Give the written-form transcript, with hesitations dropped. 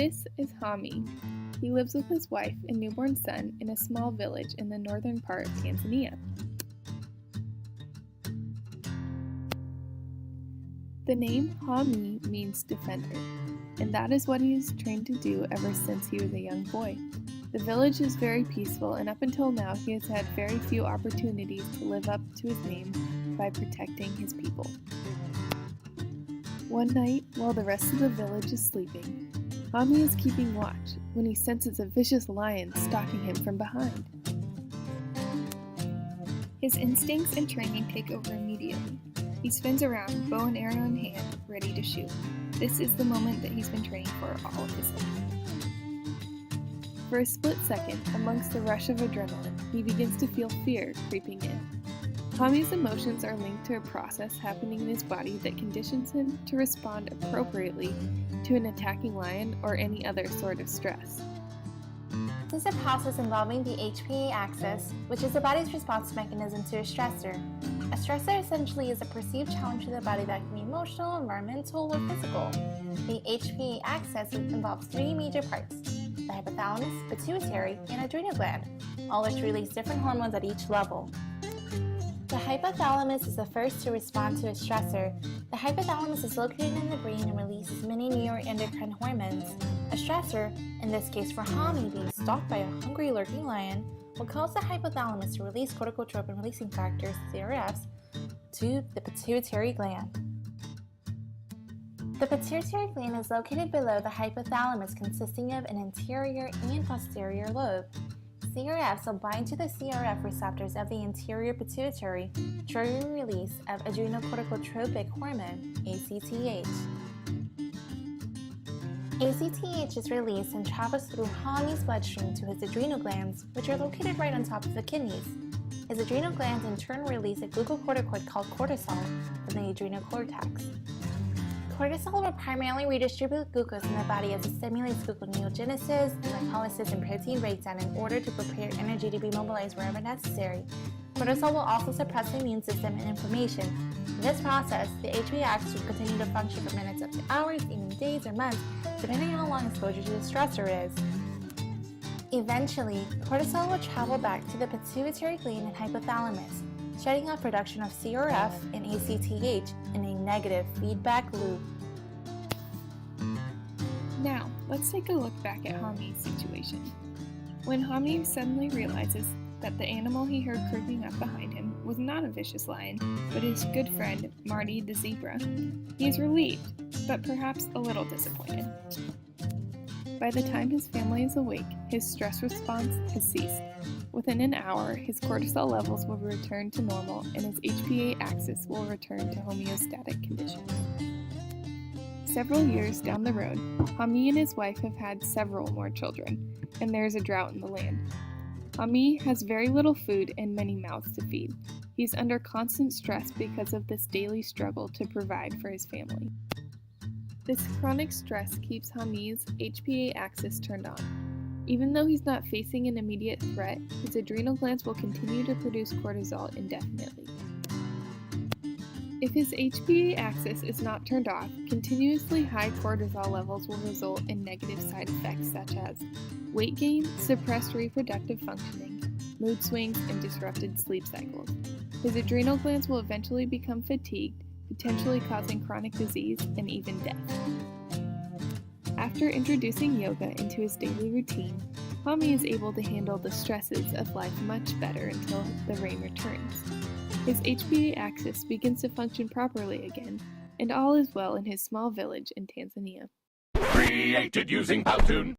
This is Hami. He lives with his wife and newborn son in a small village in the northern part of Tanzania. The name Hami means defender, and that is what he is trained to do ever since he was a young boy. The village is very peaceful, and up until now he has had very few opportunities to live up to his name by protecting his people. One night, while the rest of the village is sleeping, Hami is keeping watch when he senses a vicious lion stalking him from behind. His instincts and training take over immediately. He spins around, bow and arrow in hand, ready to shoot. This is the moment that he's been training for all of his life. For a split second, amongst the rush of adrenaline, he begins to feel fear creeping in. Hami's emotions are linked to a process happening in his body that conditions him to respond appropriately to an attacking lion or any other sort of stress. This is a process involving the HPA axis, which is the body's response mechanism to a stressor. A stressor essentially is a perceived challenge to the body that can be emotional, environmental, or physical. The HPA axis involves three major parts: the hypothalamus, pituitary, and adrenal gland, all which release different hormones at each level. The hypothalamus is the first to respond to a stressor. The hypothalamus is located in the brain and releases many neuroendocrine hormones. A stressor, in this case for Hami being stalked by a hungry lurking lion, will cause the hypothalamus to release corticotropin-releasing factors, CRFs, to the pituitary gland. The pituitary gland is located below the hypothalamus, consisting of an anterior and posterior lobe. CRFs will bind to the CRF receptors of the anterior pituitary, triggering release of adrenocorticotropic hormone, ACTH. ACTH is released and travels through Hami's bloodstream to his adrenal glands, which are located right on top of the kidneys. His adrenal glands in turn release a glucocorticoid called cortisol from the adrenal cortex. Cortisol will primarily redistribute glucose in the body as it stimulates gluconeogenesis, glycolysis, and protein breakdown in order to prepare energy to be mobilized wherever necessary. Cortisol will also suppress the immune system and inflammation. In this process, the HPA axis will continue to function for minutes up to hours, even days or months, depending on how long exposure to the stressor is. Eventually, cortisol will travel back to the pituitary gland and hypothalamus, shutting off production of CRF and ACTH in a negative feedback loop. Now, let's take a look back at Hami's situation. When Hami suddenly realizes that the animal he heard creeping up behind him was not a vicious lion, but his good friend, Marty the zebra, he is relieved, but perhaps a little disappointed. By the time his family is awake, his stress response has ceased. Within an hour, his cortisol levels will return to normal and his HPA axis will return to homeostatic condition. Several years down the road, Hami and his wife have had several more children, and there is a drought in the land. Hami has very little food and many mouths to feed. He is under constant stress because of this daily struggle to provide for his family. This chronic stress keeps Hami's HPA axis turned on. Even though he's not facing an immediate threat, his adrenal glands will continue to produce cortisol indefinitely. If his HPA axis is not turned off, continuously high cortisol levels will result in negative side effects such as weight gain, suppressed reproductive functioning, mood swings, and disrupted sleep cycles. His adrenal glands will eventually become fatigued, potentially causing chronic disease and even death. After introducing yoga into his daily routine, Hami is able to handle the stresses of life much better until the rain returns. His HPA axis begins to function properly again, and all is well in his small village in Tanzania. Created using Powtoon.